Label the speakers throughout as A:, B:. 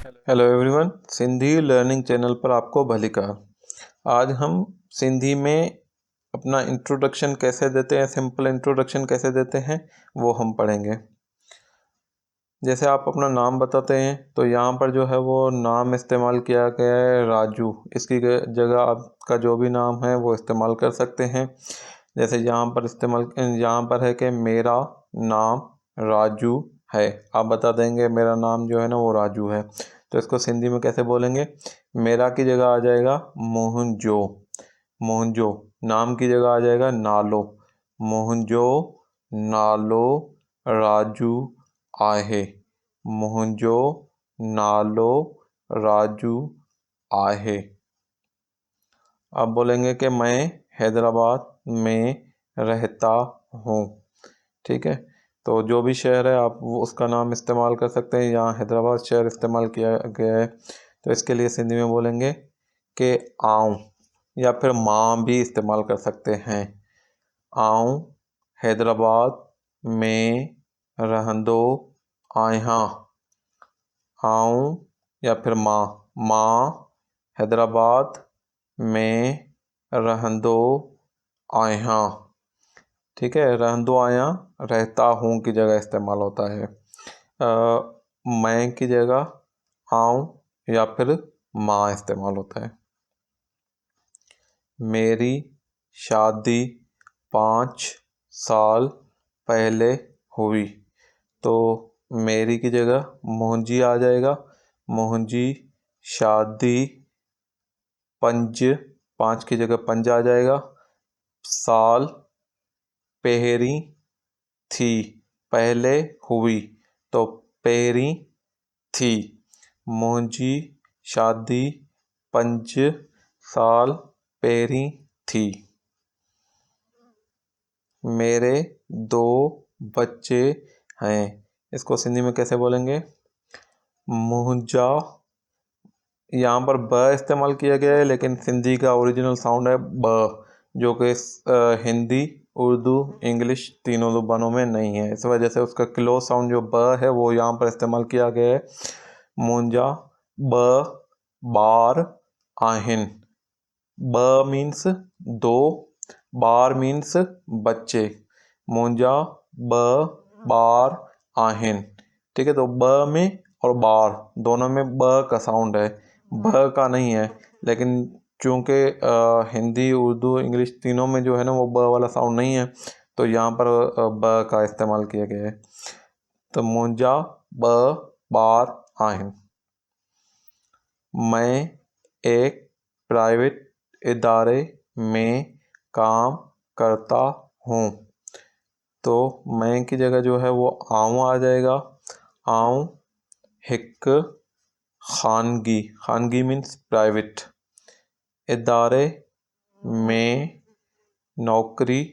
A: Hello everyone, Sindhi learning channel पर आपको भली कहा। आज हम सिंधी में अपना इंट्रोडक्शन कैसे देते हैं, सिंपल इंट्रोडक्शन कैसे देते हैं वो हम पढ़ेंगे। जैसे आप अपना नाम बताते हैं तो यहाँ पर जो है वो नाम इस्तेमाल किया गया है राजू। इसकी जगह आपका जो भी नाम है वो इस्तेमाल कर सकते हैं। जैसे यहाँ पर है कि मेरा नाम राजू है, आप बता देंगे मेरा नाम जो है ना वो राजू है। तो इसको सिंधी में कैसे बोलेंगे? मेरा की जगह आ जाएगा मोहनजो। मोहनजो नाम की जगह आ जाएगा नालो। मोहनजो नालो राजू आहे। मोहनजो नालो राजू आहे। अब बोलेंगे कि मैं हैदराबाद में रहता हूँ। ठीक है, तो जो भी शहर है आप वो उसका नाम इस्तेमाल कर सकते हैं। यहाँ हैदराबाद शहर इस्तेमाल किया गया है, तो इसके लिए सिंधी में बोलेंगे कि आऊँ, या फिर माँ भी इस्तेमाल कर सकते हैं। आऊँ हैदराबाद में रहंदो आहियां। आऊँ या फिर माँ हैदराबाद में रहंदो आहियां। ठीक है, रहंदो आहियां रहता हूँ की जगह इस्तेमाल होता है। मैं की जगह आऊँ या फिर माँ इस्तेमाल होता है। मेरी शादी 5 साल पहले हुई, तो मेरी की जगह मोहनजी आ जाएगा। मोहनजी शादी 5 की जगह 5 आ जाएगा। साल पहरी थी, पहले हुई तो पहरी थी। मुंहिंजी शादी 5 साल पहरी थी। मेरे 2 बच्चे हैं, इसको सिंधी में कैसे बोलेंगे? मुंहिंजा, यहाँ पर ब इस्तेमाल किया गया है, लेकिन सिंधी का ओरिजिनल साउंड है ब, जो कि हिंदी, उर्दू, इंग्लिश तीनों ज़ुबानों में नहीं है। इस वजह से उसका क्लोज साउंड जो ब है वो यहाँ पर इस्तेमाल किया गया है। मुंहिंजा ब ॿार आहिनि। ब मीन्स 2, ॿार मीन्स बच्चे। मुंहिंजा ब ॿार आहिनि। ठीक है, तो ब में और बार दोनों में ब का साउंड है, ब का नहीं है। लेकिन चूँकि हिंदी, उर्दू, इंग्लिश तीनों में जो है ना वो ब वाला साउंड नहीं है, तो यहाँ पर ब का इस्तेमाल किया गया है। तो मुंहिंजा ब ॿार आहिनि। मैं एक प्राइवेट इदारे में काम करता हूँ, तो मैं की जगह जो है वो आऊँ आ जाएगा। आऊँ हिक खानगी, खानगी मीन्स प्राइवेट, इदारे में नौकरी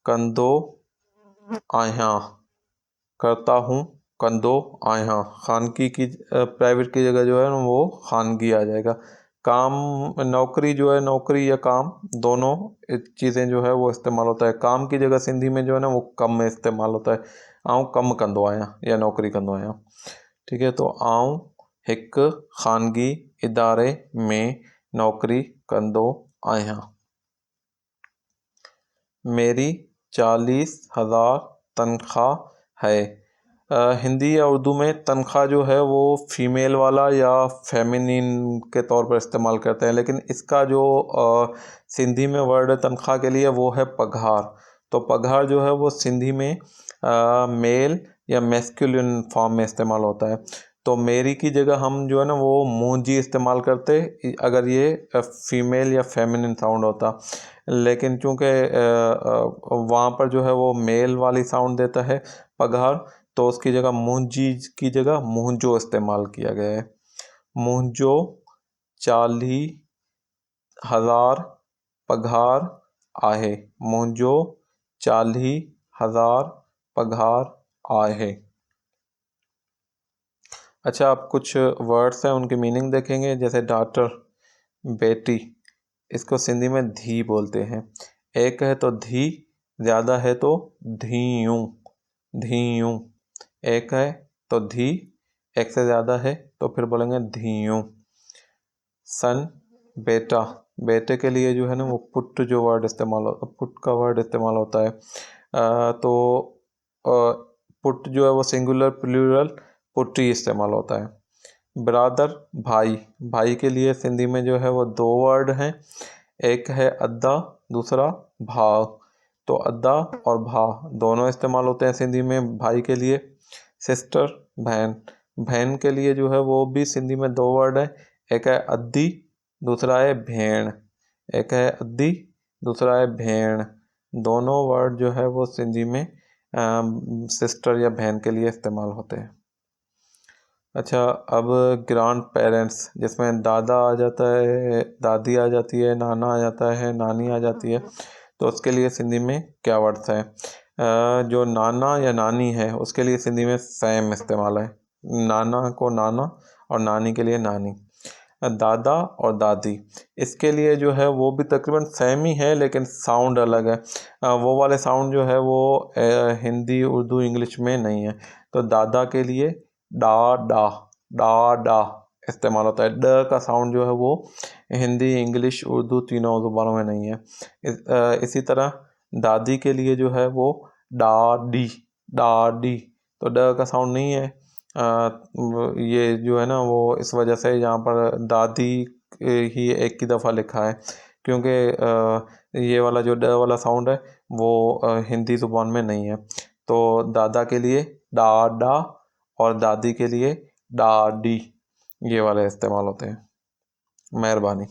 A: कंदो आहियां। करता हूँ कंदो आहियां, खानगी की प्राइवेट की जगह जो है ना वो खानगी आ जाएगा। काम, नौकरी जो है, नौकरी या काम दोनों चीज़ें जो है वो इस्तेमाल होता है। काम की जगह सिंधी में जो है ना वो कम में इस्तेमाल होता है। आऊँ कम कंदो आहियां या नौकरी कंदो आहियां। ठीक है, तो आऊँ हिक खानगी इदारे में नौकरी कंदो आहियां। मेरी 40,000 तनख्वाह है। हिंदी या उर्दू में तनख्वाह जो है वो फीमेल वाला या फेमिनिन के तौर पर इस्तेमाल करते हैं, लेकिन इसका जो सिंधी में वर्ड है तनख्वाह के लिए वो है पगार। तो पगार जो है वो सिंधी में मेल या मैस्कुलिन फॉर्म में इस्तेमाल होता है। तो मेरी की जगह हम जो है ना वो मुंजी इस्तेमाल करते अगर ये फीमेल या फेमिनिन साउंड होता, लेकिन चूँकि वहाँ पर जो है वो मेल वाली साउंड देता है पगार, तो उसकी जगह मुंजी की जगह मुंजो इस्तेमाल किया गया है। मुंजो 40,000 पगार आहे। मुंजो 40,000 पगार आहे। अच्छा, आप कुछ वर्ड्स हैं उनके मीनिंग देखेंगे। जैसे डॉटर, बेटी, इसको सिंधी में धी बोलते हैं। एक है तो धी, ज़्यादा है तो धीयूं, धीयूं। एक है तो धी, एक से ज़्यादा है तो फिर बोलेंगे धियो। सन बेटा, बेटे के लिए जो है ना वो पुट जो वर्ड इस्तेमाल होता, पुट का वर्ड इस्तेमाल होता है। तो पुट जो है वो सिंगुलर प्लूरल पुट्टी इस्तेमाल होता है। ब्रादर भाई, भाई के लिए सिंधी में जो है वो दो वर्ड हैं, एक है अद्दा, दूसरा भाव। तो अद्दा और भा दोनों इस्तेमाल होते हैं सिंधी में भाई के लिए। सिस्टर बहन, बहन के लिए जो है वो भी सिंधी में दो वर्ड है, एक है अद्दी, दूसरा है भेण। एक है अद्दी, दूसरा है भेण। दोनों वर्ड जो है वो सिंधी में सिस्टर या बहन के लिए इस्तेमाल होते हैं। अच्छा, अब ग्रैंड पेरेंट्स, जिसमें दादा आ जाता है, दादी आ जाती है, नाना आ जाता है, नानी आ जाती है, तो उसके लिए सिंधी में क्या वर्ड्स है? जो नाना या नानी है उसके लिए सिंधी में सेम इस्तेमाल है। नाना को नाना और नानी के लिए नानी। दादा और दादी, इसके लिए जो है वो भी तकरीबन सेम ही है लेकिन साउंड अलग है। वो वाले साउंड जो है वो हिंदी, उर्दू, इंग्लिश में नहीं है। तो दादा के लिए डा डा, डा डा इस्तेमाल होता है। ड का साउंड जो है वो हिंदी, इंग्लिश, उर्दू तीनों ज़ुबानों में नहीं है। इसी तरह दादी के लिए जो है वो डा डी, डा डी, तो ड का साउंड नहीं है। ये जो है ना वो इस वजह से यहाँ पर दादी ही एक ही दफ़ा लिखा है, क्योंकि ये वाला जो ड वाला साउंड है वो हिंदी ज़ुबान में नहीं है। तो दादा के लिए डा डा और दादी के लिए डा डी, ये वाले इस्तेमाल होते हैं। मेहरबानी।